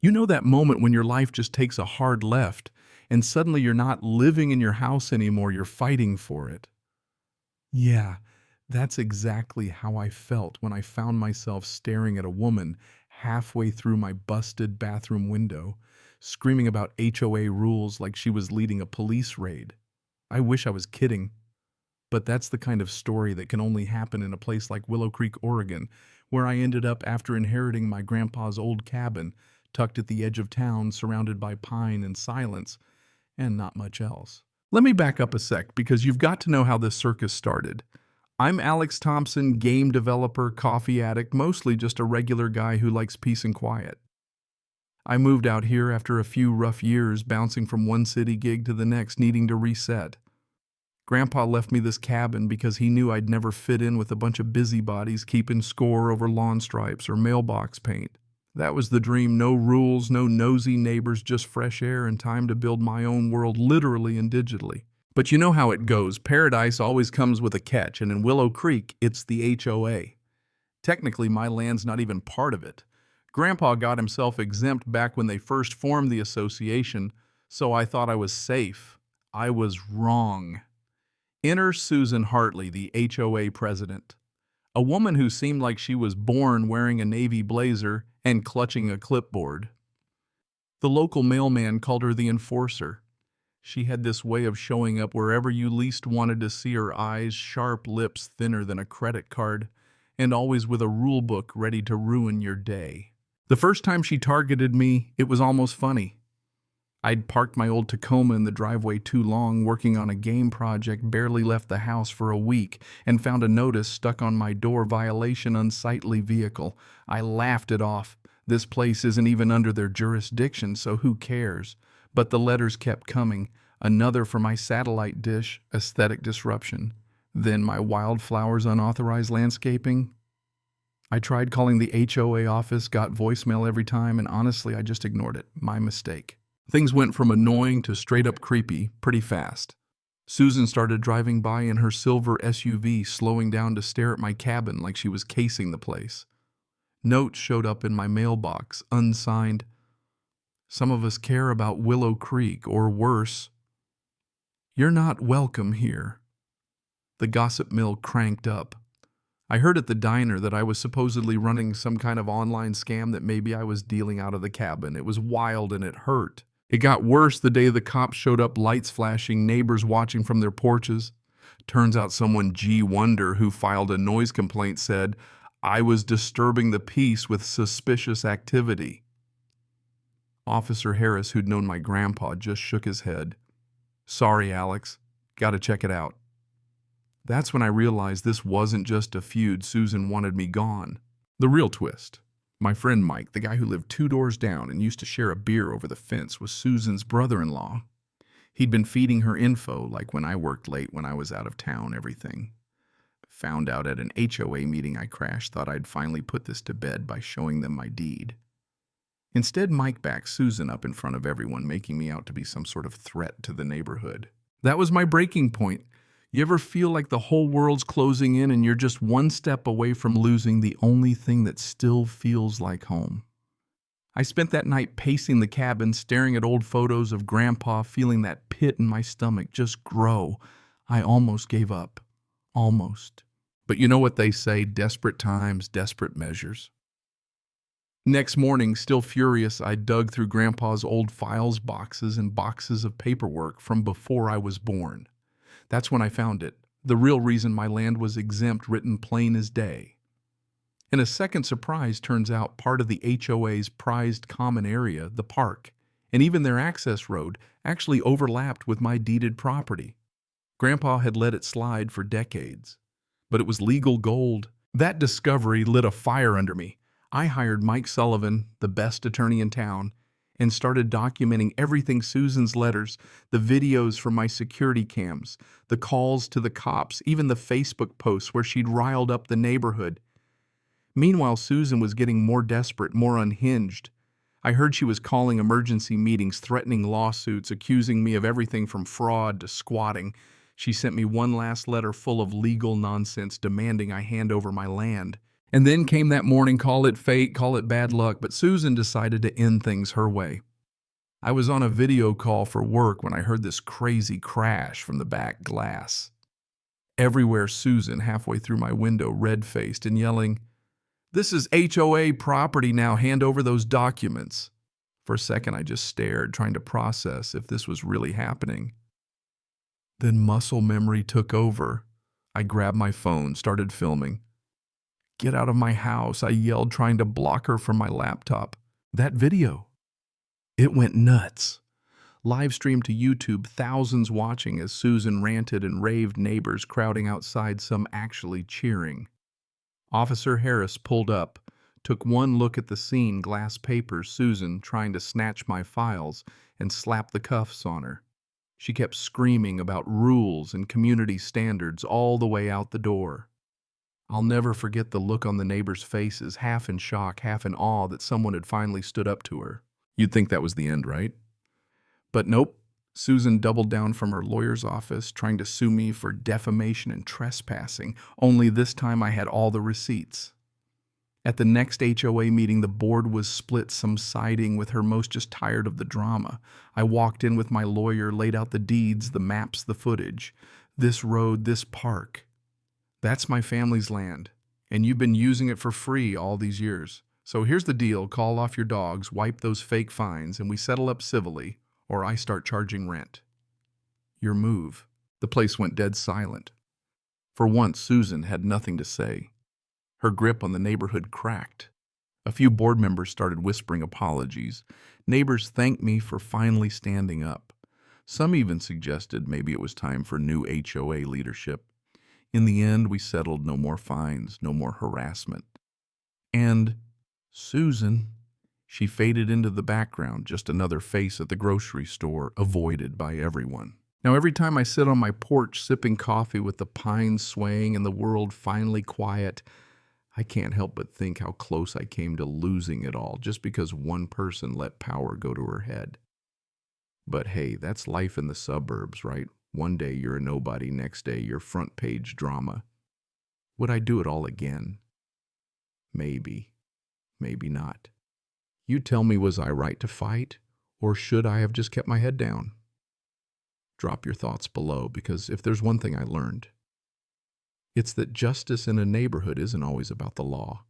You know that moment when your life just takes a hard left and suddenly you're not living in your house anymore, you're fighting for it. Yeah, that's exactly how I felt when I found myself staring at a woman halfway through my busted bathroom window, screaming about HOA rules like she was leading a police raid. I wish I was kidding, but that's the kind of story that can only happen in a place like Willow Creek, Oregon, where I ended up after inheriting my grandpa's old cabin, tucked at the edge of town, surrounded by pine and silence, and not much else. Let me back up a sec because you've got to know how this circus started. I'm Alex Thompson, game developer, coffee addict, mostly just a regular guy who likes peace and quiet. I moved out here after a few rough years, bouncing from one city gig to the next, needing to reset. Grandpa left me this cabin because he knew I'd never fit in with a bunch of busybodies keeping score over lawn stripes or mailbox paint. That was the dream. No rules, no nosy neighbors, just fresh air and time to build my own world literally and digitally. But you know how it goes. Paradise always comes with a catch, and in Willow Creek, it's the HOA. Technically, my land's not even part of it. Grandpa got himself exempt back when they first formed the association, so I thought I was safe. I was wrong. Enter Susan Hartley, the HOA president. A woman who seemed like she was born wearing a navy blazer and clutching a clipboard. The local mailman called her the enforcer. She had this way of showing up wherever you least wanted to see her eyes, sharp lips thinner than a credit card, and always with a rule book ready to ruin your day. The first time she targeted me, it was almost funny. I'd parked my old Tacoma in the driveway too long, working on a game project, barely left the house for a week, and found a notice stuck on my door: violation, unsightly vehicle. I laughed it off. This place isn't even under their jurisdiction, so who cares? But the letters kept coming. Another for my satellite dish, aesthetic disruption. Then my wildflowers, unauthorized landscaping. I tried calling the HOA office, got voicemail every time, and honestly, I just ignored it. My mistake. Things went from annoying to straight up creepy pretty fast. Susan started driving by in her silver SUV, slowing down to stare at my cabin like she was casing the place. Notes showed up in my mailbox, unsigned. Some of us care about Willow Creek, or worse, you're not welcome here. The gossip mill cranked up. I heard at the diner that I was supposedly running some kind of online scam, that maybe I was dealing out of the cabin. It was wild and it hurt. It got worse the day the cops showed up, lights flashing, neighbors watching from their porches. Turns out someone G. Wonder, who filed a noise complaint, said I was disturbing the peace with suspicious activity. Officer Harris, who'd known my grandpa, just shook his head. Sorry, Alex. Gotta check it out. That's when I realized this wasn't just a feud. Susan wanted me gone. The real twist. My friend Mike, the guy who lived 2 doors down and used to share a beer over the fence, was Susan's brother-in-law. He'd been feeding her info, like when I worked late, when I was out of town, everything. Found out at an HOA meeting I crashed, thought I'd finally put this to bed by showing them my deed. Instead, Mike backed Susan up in front of everyone, making me out to be some sort of threat to the neighborhood. That was my breaking point. You ever feel like the whole world's closing in and you're just one step away from losing the only thing that still feels like home? I spent that night pacing the cabin, staring at old photos of Grandpa, feeling that pit in my stomach just grow. I almost gave up. Almost. But you know what they say, desperate times, desperate measures. Next morning, still furious, I dug through Grandpa's old files, boxes, and boxes of paperwork from before I was born. That's when I found it. The real reason my land was exempt, written plain as day. And a second surprise, turns out part of the HOA's prized common area, the park, and even their access road, actually overlapped with my deeded property. Grandpa had let it slide for decades, but it was legal gold. That discovery lit a fire under me. I hired Mike Sullivan, the best attorney in town, and started documenting everything: Susan's letters, the videos from my security cams, the calls to the cops, even the Facebook posts where she'd riled up the neighborhood. Meanwhile, Susan was getting more desperate, more unhinged. I heard she was calling emergency meetings, threatening lawsuits, accusing me of everything from fraud to squatting. She sent me one last letter full of legal nonsense, demanding I hand over my land. And then came that morning, call it fate, call it bad luck, but Susan decided to end things her way. I was on a video call for work when I heard this crazy crash from the back glass. Everywhere Susan, halfway through my window, red-faced and yelling, "This is HOA property now, hand over those documents." For a second, I just stared, trying to process if this was really happening. Then muscle memory took over. I grabbed my phone, started filming. "Get out of my house," I yelled, trying to block her from my laptop. That video, it went nuts. Live streamed to YouTube, thousands watching as Susan ranted and raved, neighbors crowding outside, some actually cheering. Officer Harris pulled up, took one look at the scene, glass papers, Susan trying to snatch my files, and slapped the cuffs on her. She kept screaming about rules and community standards all the way out the door. I'll never forget the look on the neighbors' faces, half in shock, half in awe that someone had finally stood up to her. You'd think that was the end, right? But nope. Susan doubled down from her lawyer's office, trying to sue me for defamation and trespassing, only this time I had all the receipts. At the next HOA meeting, the board was split, some siding with her, most just tired of the drama. I walked in with my lawyer, laid out the deeds, the maps, the footage. This road, this park. That's my family's land, and you've been using it for free all these years. So here's the deal, call off your dogs, wipe those fake fines, and we settle up civilly, or I start charging rent. Your move. The place went dead silent. For once, Susan had nothing to say. Her grip on the neighborhood cracked. A few board members started whispering apologies. Neighbors thanked me for finally standing up. Some even suggested maybe it was time for new HOA leadership. In the end, we settled no more fines, no more harassment. And Susan, she faded into the background, just another face at the grocery store, avoided by everyone. Now, every time I sit on my porch sipping coffee with the pines swaying and the world finally quiet, I can't help but think how close I came to losing it all just because one person let power go to her head. But hey, that's life in the suburbs, right? One day you're a nobody, next day you're front page drama. Would I do it all again? Maybe. Maybe not. You tell me, was I right to fight, or should I have just kept my head down? Drop your thoughts below, because if there's one thing I learned, it's that justice in a neighborhood isn't always about the law.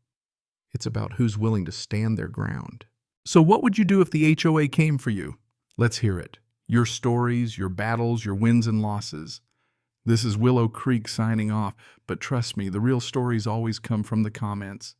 It's about who's willing to stand their ground. So what would you do if the HOA came for you? Let's hear it. Your stories, your battles, your wins and losses. This is Willow Creek signing off, but trust me, the real stories always come from the comments.